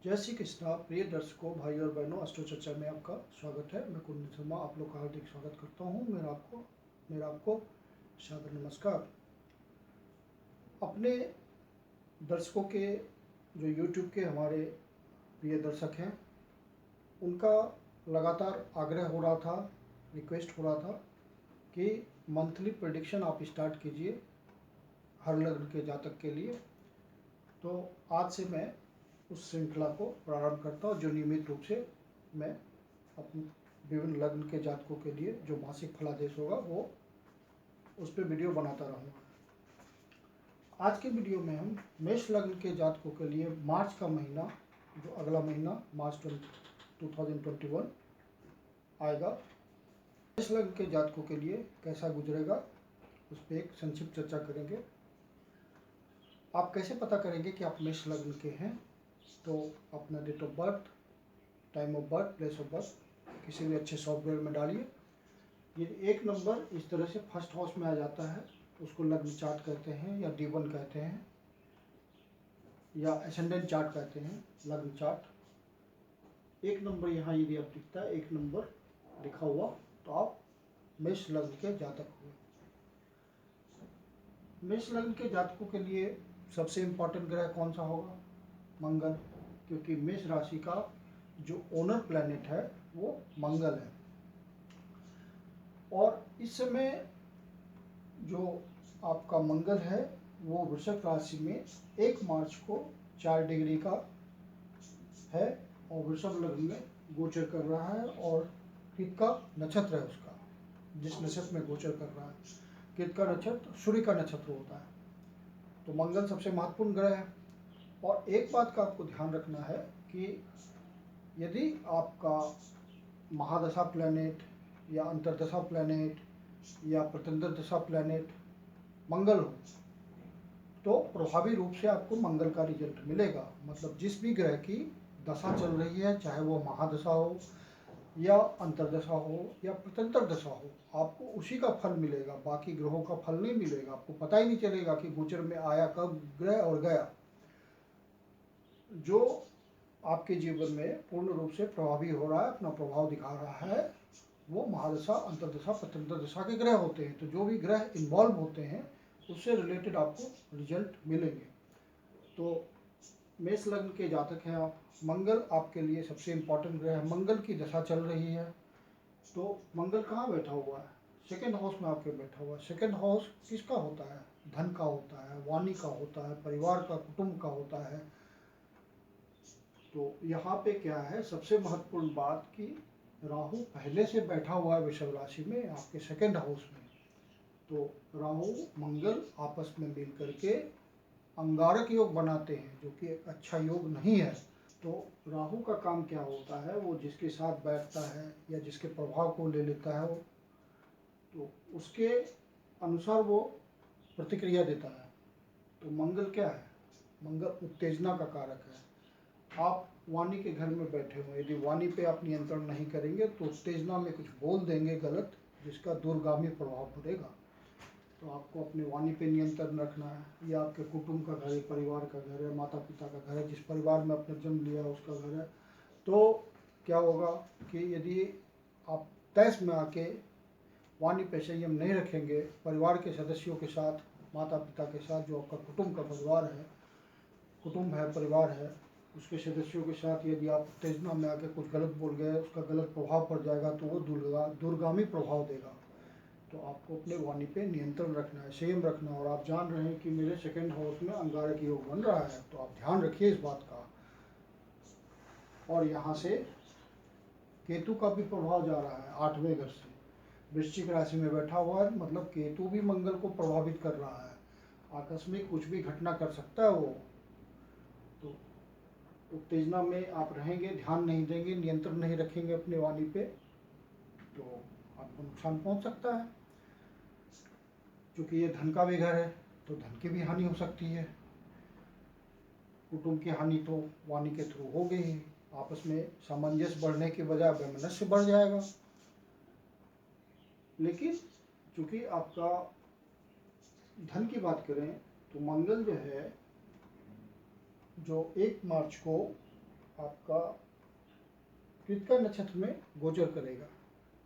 जय श्री कृष्णा। प्रिय दर्शकों, भाई और बहनों, अस्ट्रो चर्चा में आपका स्वागत है। मैं कुंदन शर्मा आप लोग का हार्दिक स्वागत करता हूँ। मेरा आपको सादर नमस्कार। अपने दर्शकों के जो YouTube के हमारे प्रिय दर्शक हैं, उनका लगातार आग्रह हो रहा था, रिक्वेस्ट हो रहा था कि मंथली प्रेडिक्शन आप स्टार्ट कीजिए हर लग्न के जातक के लिए। तो आज से मैं उस श्रृंखला को प्रारंभ करता हूँ, जो नियमित रूप से मैं अपने विभिन्न लग्न के जातकों के लिए जो मासिक फलादेश होगा वो उस पर वीडियो बनाता रहूँगा। आज के वीडियो में हम मेष लग्न के जातकों के लिए मार्च का महीना, जो अगला महीना मार्च 2021 आएगा, मेष लग्न के जातकों के लिए कैसा गुजरेगा उस पर एक संक्षिप्त चर्चा करेंगे। आप कैसे पता करेंगे कि आप मेष लग्न के हैं? तो अपना date of birth, time of birth, place of birth किसी भी अच्छे सॉफ्टवेयर में डालिए। ये एक नंबर इस तरह से फर्स्ट हाउस में आ जाता है, उसको लग्न चार्ट कहते हैं या D1 कहते हैं या एसेंडेंट चार्ट कहते हैं, लग्न चार्ट। एक नंबर यहाँ यदि आप दिखता है, एक नंबर लिखा हुआ, तो आप मेष लग्न के जातक हुए। मेष लग्न के जातकों के लिए सबसे इम्पोर्टेंट ग्रह कौन सा होगा? मंगल, क्योंकि मेष राशि का जो ओनर प्लैनेट है वो मंगल है। और इस समय जो आपका मंगल है वो वृषभ राशि में 1 मार्च को 4 डिग्री का है और वृषभ लग्न में गोचर कर रहा है। और कृत का नक्षत्र है उसका, जिस नक्षत्र में गोचर कर रहा है, कृत का नक्षत्र सूर्य का नक्षत्र होता है। तो मंगल सबसे महत्वपूर्ण ग्रह है। और एक बात का आपको ध्यान रखना है कि यदि आपका महादशा प्लैनेट या अंतर्दशा प्लैनेट या प्रत्यंतर दशा प्लैनेट मंगल हो, तो प्रभावी रूप से आपको मंगल का रिजल्ट मिलेगा। मतलब जिस भी ग्रह की दशा चल रही है, चाहे वो महादशा हो या अंतर्दशा हो या प्रत्यंतर दशा हो, आपको उसी का फल मिलेगा, बाकी ग्रहों का फल नहीं मिलेगा। आपको पता ही नहीं चलेगा कि गोचर में आया कब ग्रह और गया। जो आपके जीवन में पूर्ण रूप से प्रभावी हो रहा है, अपना प्रभाव दिखा रहा है, वो महादशा, अंतर्दशा, प्रत्यंतर दशा के ग्रह होते हैं। तो जो भी ग्रह इन्वॉल्व होते हैं उससे रिलेटेड आपको रिजल्ट मिलेंगे। तो मेष लग्न के जातक हैं आप, मंगल आपके लिए सबसे इम्पोर्टेंट ग्रह है। मंगल की दशा चल रही है, तो मंगल कहाँ बैठा हुआ है? सेकेंड हाउस में आपके बैठा हुआ है। सेकेंड हाउस किसका होता है? धन का होता है, वाणी का होता है, परिवार का, कुटुंब का होता है। तो यहाँ पे क्या है सबसे महत्वपूर्ण बात कि राहु पहले से बैठा हुआ है वृषभ राशि में, आपके सेकेंड हाउस में। तो राहु मंगल आपस में मिल करके अंगारक योग बनाते हैं, जो कि एक अच्छा योग नहीं है। तो राहु का काम क्या होता है? वो जिसके साथ बैठता है या जिसके प्रभाव को ले लेता है, तो उसके अनुसार वो प्रतिक्रिया देता है। तो मंगल क्या है? मंगल उत्तेजना का कारक है। आप वाणी के घर में बैठे हो, यदि वाणी पे आप नियंत्रण नहीं करेंगे तो उत्तेजना में कुछ बोल देंगे गलत, जिसका दूरगामी प्रभाव पड़ेगा। तो आपको अपने वाणी पे नियंत्रण रखना है। या आपके कुटुंब का घर है, परिवार का घर है, माता पिता का घर है, जिस परिवार में आपने जन्म लिया उसका घर है। तो क्या होगा कि यदि आप तैश में आके वाणी पे संयम नहीं रखेंगे, परिवार के सदस्यों के साथ, माता पिता के साथ, जो आपका कुटुंब का परिवार है, कुटुंब है, परिवार है, उसके सदस्यों के साथ यदि आप उत्तेजना में आके कुछ गलत बोल गए, उसका गलत प्रभाव पड़ जाएगा, तो वो दूरगामी प्रभाव देगा। तो आपको अपने वाणी पे नियंत्रण रखना है, संयम रखना है। और आप जान रहे हैं कि मेरे सेकेंड हाउस में अंगारक योग बन रहा है, तो आप ध्यान रखिए इस बात का। और यहाँ से केतु का भी प्रभाव जा रहा है 8वें घर से, वृश्चिक राशि में बैठा हुआ है। मतलब केतु भी मंगल को प्रभावित कर रहा है। आकस्मिक कुछ भी घटना कर सकता है वो। तो उत्तेजना में आप रहेंगे, ध्यान नहीं देंगे, नियंत्रण नहीं रखेंगे अपने वाणी पे, तो आपको नुकसान पहुंच सकता है। क्योंकि ये धन का भी घर है, तो धन की भी हानि हो सकती है। कुटुंब की हानि तो वाणी के थ्रू हो गई है। आपस में सामंजस्य बढ़ने की बजाय वैमनस्य बढ़ जाएगा। लेकिन चूंकि आपका धन की बात करें तो मंगल जो है, जो 1 मार्च को आपका कृतिका नक्षत्र में गोचर करेगा।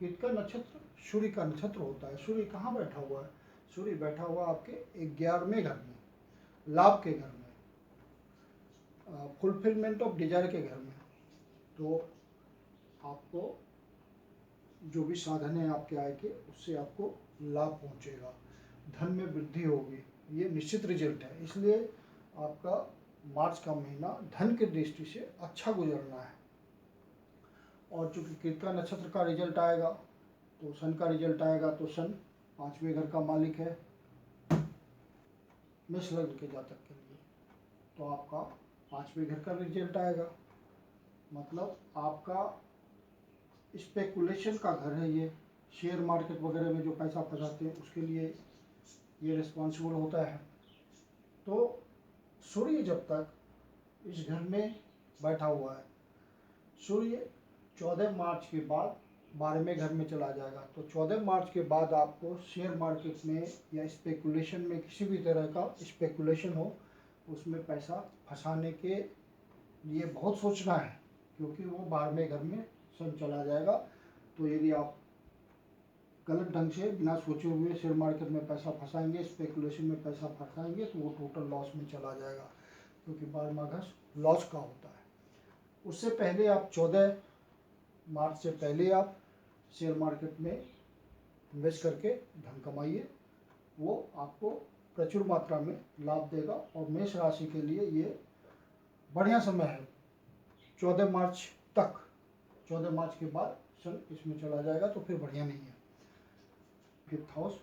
कृतिका नक्षत्र सूर्य का नक्षत्र होता है। सूर्य कहाँ बैठा हुआ है? सूर्य बैठा हुआ आपके 11वें घर में, लाभ के घर में, फुलफिलमेंट ऑफ डिजायर के घर में। तो आपको जो भी साधन है आपके आय के, उससे आपको लाभ पहुंचेगा, धन में वृद्धि होगी, ये निश्चित रिजल्ट है। इसलिए आपका मार्च का महीना धन की दृष्टि से अच्छा गुजरना है। और चूंकि कृतिका नक्षत्र का रिजल्ट आएगा तो सन का रिजल्ट आएगा, तो सन 5वें घर का मालिक है मेष लग्न के जातक के लिए, तो आपका 5वें घर का रिजल्ट आएगा। मतलब आपका स्पेकुलेशन का घर है, ये शेयर मार्केट वगैरह में जो पैसा फंसाते हैं उसके लिए ये रिस्पॉन्सिबल होता है। तो सूर्य जब तक इस घर में बैठा हुआ है, सूर्य 14 मार्च के बाद 12वें घर में चला जाएगा। तो 14 मार्च के बाद आपको शेयर मार्केट में या स्पेकुलेशन में, किसी भी तरह का स्पेकुलेशन हो, उसमें पैसा फंसाने के लिए बहुत सोचना है, क्योंकि वो 12वें घर में सन चला जाएगा। तो यदि आप गलत ढंग से बिना सोचे हुए शेयर मार्केट में पैसा फंसाएंगे, स्पेकुलेशन में पैसा फंसाएंगे, तो वो टोटल लॉस में चला जाएगा, क्योंकि 12वां घर लॉस का होता है। उससे पहले आप 14 मार्च से पहले आप शेयर मार्केट में इन्वेस्ट करके धन कमाइए, वो आपको प्रचुर मात्रा में लाभ देगा। और मेष राशि के लिए ये बढ़िया समय है 14 मार्च तक। 14 मार्च के बाद सन इसमें चला जाएगा, तो फिर बढ़िया नहीं है। 5th हाउस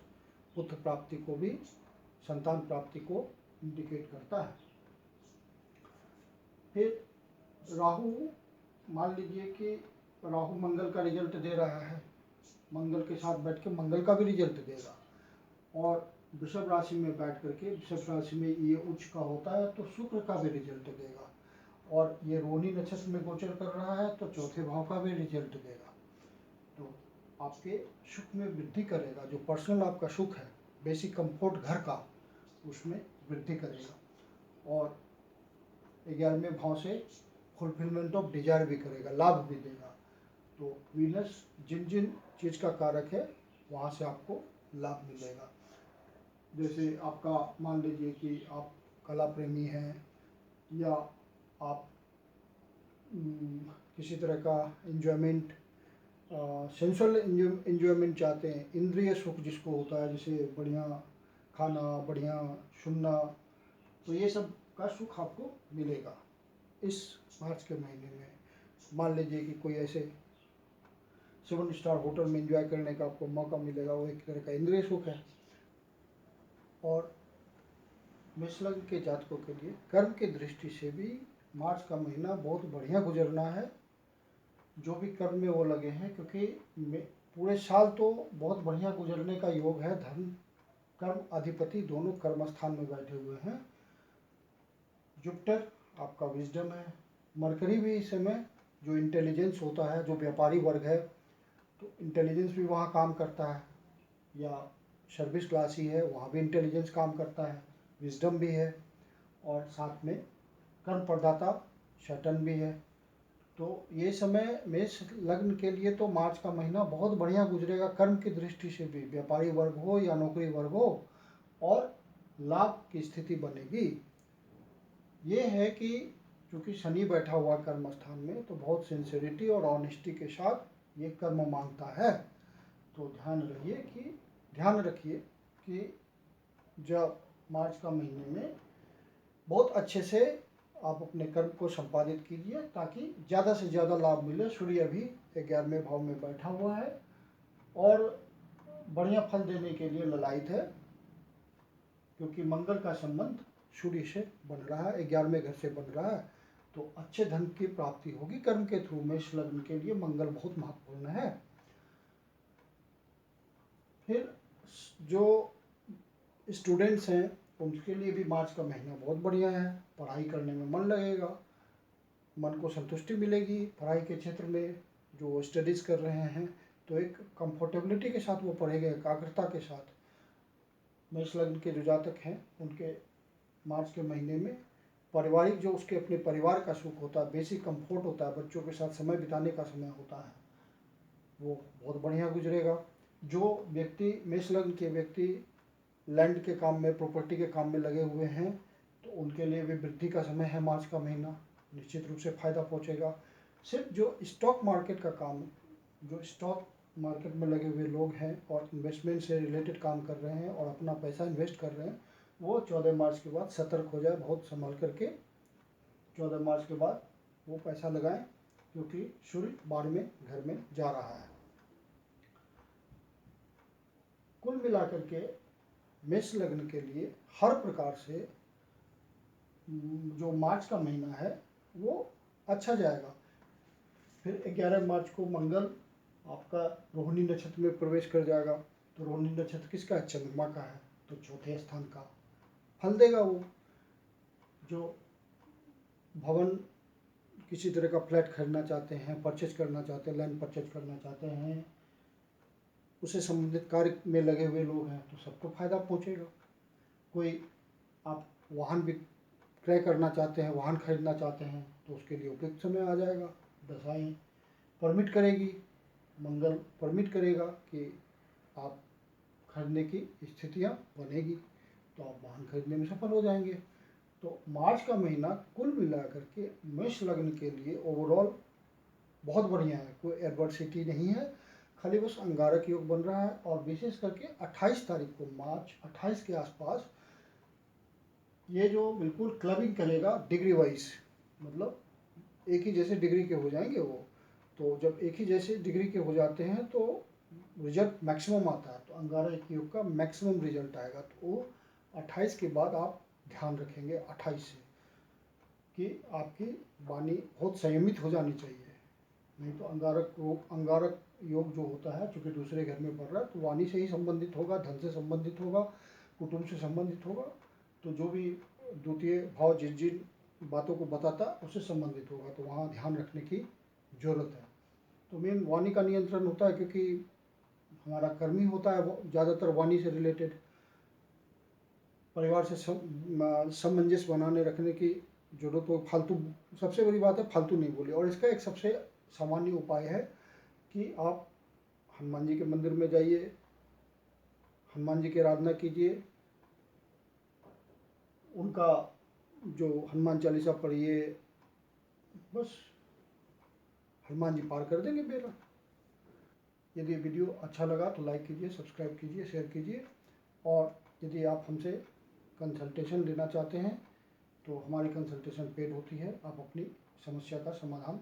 पुत्र प्राप्ति को भी, संतान प्राप्ति को इंडिकेट करता है। फिर राहु, मान लीजिए कि राहु मंगल का रिजल्ट दे रहा है, मंगल के साथ बैठ के मंगल का भी रिजल्ट देगा। और वृषभ राशि में बैठ करके, वृषभ राशि में ये उच्च का होता है, तो शुक्र का भी रिजल्ट देगा। और ये रोहिणी नक्षत्र में गोचर कर रहा है, तो चौथे भाव का भी रिजल्ट देगा। तो आपके सुख में वृद्धि करेगा, जो पर्सनल आपका सुख है, बेसिक कंफर्ट घर का, उसमें वृद्धि करेगा। और 11वें भाव से फुलफिलमेंट ऑफ डिजायर भी करेगा, लाभ भी देगा। तो वीनस जिन जिन चीज़ का कारक है, वहाँ से आपको लाभ मिलेगा। जैसे आपका मान लीजिए कि आप कला प्रेमी हैं, या आप किसी तरह का इंजॉयमेंट, सेंसुअल इंजॉयमेंट चाहते हैं, इंद्रिय सुख जिसको होता है, जैसे बढ़िया खाना, बढ़िया सुनना, तो ये सब का सुख आपको मिलेगा इस मार्च के महीने में। मान लीजिए कि कोई ऐसे 7 स्टार होटल में एंजॉय करने का आपको मौका मिलेगा, वो एक तरह का इंद्रिय सुख है। और मेष लग्न के जातकों के लिए कर्म की दृष्टि से भी मार्च का महीना बहुत बढ़िया गुजरना है, जो भी कर्म में वो लगे हैं, क्योंकि पूरे साल तो बहुत बढ़िया गुजरने का योग है। धर्म, कर्म अधिपति दोनों कर्म स्थान में बैठे हुए हैं। जुपिटर आपका विजडम है, मरकरी भी इस समय जो इंटेलिजेंस होता है, जो व्यापारी वर्ग है, तो इंटेलिजेंस भी वहाँ काम करता है, या सर्विस क्लास ही है, वहाँ भी इंटेलिजेंस काम करता है, विजडम भी है। और साथ में कर्म प्रदाता सैटर्न भी है। तो ये समय मेष लग्न के लिए तो मार्च का महीना बहुत बढ़िया गुजरेगा, कर्म की दृष्टि से भी, व्यापारी वर्ग हो या नौकरी वर्ग हो, और लाभ की स्थिति बनेगी। ये है कि चूँकि शनि बैठा हुआ कर्म स्थान में, तो बहुत सिंसियरिटी और ऑनेस्टी के साथ ये कर्म मांगता है। तो ध्यान रखिए कि जब मार्च का महीने में बहुत अच्छे से आप अपने कर्म को संपादित कीजिए, ताकि ज़्यादा से ज़्यादा लाभ मिले। सूर्य अभी 11वें भाव में बैठा हुआ है और बढ़िया फल देने के लिए ललायित है, क्योंकि मंगल का संबंध सूर्य से बन रहा है, 11वें घर से बन रहा है। तो अच्छे धन की प्राप्ति होगी कर्म के थ्रू। मेष लग्न के लिए मंगल बहुत महत्वपूर्ण है। फिर जो स्टूडेंट्स हैं, उनके लिए भी मार्च का महीना बहुत बढ़िया है। पढ़ाई करने में मन लगेगा, मन को संतुष्टि मिलेगी। पढ़ाई के क्षेत्र में जो स्टडीज़ कर रहे हैं, तो एक कंफर्टेबिलिटी के साथ वो पढ़ेंगे, एकाग्रता के साथ। मेष लग्न के जो जातक हैं, उनके मार्च के महीने में पारिवारिक जो उसके अपने परिवार का सुख होता है, बेसिक कंफर्ट होता है, बच्चों के साथ समय बिताने का समय होता है, वो बहुत बढ़िया गुजरेगा। जो व्यक्ति मेष लग्न के व्यक्ति लैंड के काम में, प्रॉपर्टी के काम में लगे हुए हैं, तो उनके लिए भी वृद्धि का समय है। मार्च का महीना निश्चित रूप से फायदा पहुंचेगा। सिर्फ जो स्टॉक मार्केट का काम, जो स्टॉक मार्केट में लगे हुए लोग हैं और इन्वेस्टमेंट से रिलेटेड काम कर रहे हैं और अपना पैसा इन्वेस्ट कर रहे हैं, वो 14 मार्च के बाद सतर्क हो जाए, बहुत संभल करके 14 मार्च के बाद वो पैसा लगाएं, क्योंकि सूर्य 12वें घर में जा रहा है। कुल मिलाकर के मेष लग्न के लिए हर प्रकार से जो मार्च का महीना है वो अच्छा जाएगा। फिर 11 मार्च को मंगल आपका रोहिणी नक्षत्र में प्रवेश कर जाएगा। तो रोहिणी नक्षत्र किसका है? चंद्रमा का है, तो चौथे स्थान का फल देगा। वो जो भवन, किसी तरह का फ्लैट खरीदना चाहते हैं, परचेज करना चाहते हैं, लैंड परचेज करना चाहते हैं, उससे संबंधित कार्य में लगे हुए लोग हैं, तो सबको फायदा पहुंचेगा। कोई आप वाहन विक्रय करना चाहते हैं, वाहन खरीदना चाहते हैं, तो उसके लिए उपयुक्त समय आ जाएगा। दशाएं परमिट करेगी, मंगल परमिट करेगा कि आप खरीदने की स्थितियां बनेगी, तो आप वाहन खरीदने में सफल हो जाएंगे। तो मार्च का महीना कुल मिलाकर के मेष लग्न के लिए ओवरऑल बहुत बढ़िया है, कोई एडवर्सिटी नहीं है, खाली बस अंगारक योग बन रहा है। और विशेष करके 28 तारीख को, मार्च 28 के आसपास ये जो बिल्कुल क्लबिंग करेगा डिग्री वाइज, मतलब एक ही जैसे डिग्री के हो जाएंगे वो। तो जब एक ही जैसे डिग्री के हो जाते हैं तो रिजल्ट मैक्सिमम आता है, तो अंगारक योग का मैक्सिमम रिजल्ट आएगा। तो वो 28 के बाद आप ध्यान रखेंगे 28 से कि आपकी वाणी बहुत संयमित हो जानी चाहिए, नहीं तो अंगारक योग जो होता है, चूँकि दूसरे घर में पड़ रहा है, तो वाणी से ही संबंधित होगा, धन से संबंधित होगा, कुटुंब से संबंधित होगा। तो जो भी द्वितीय भाव जिन जिन बातों को बताता उससे संबंधित होगा, तो वहाँ ध्यान रखने की ज़रूरत है। तो मेन वाणी का नियंत्रण होता है, क्योंकि हमारा कर्म ही होता है वो ज़्यादातर वाणी से रिलेटेड। परिवार से सामंजस्य बनाने रखने की जरूरत हो। फालतू, सबसे बड़ी बात है फालतू नहीं बोलिए। और इसका एक सबसे सामान्य उपाय है कि आप हनुमान जी के मंदिर में जाइए, हनुमान जी की आराधना कीजिए, उनका जो हनुमान चालीसा पढ़िए, बस हनुमान जी पार कर देंगे बेड़ा। यदि वीडियो अच्छा लगा तो लाइक कीजिए, सब्सक्राइब कीजिए, शेयर कीजिए। और यदि आप हमसे कंसल्टेशन लेना चाहते हैं तो हमारी कंसल्टेशन पेड होती है, आप अपनी समस्या का समाधान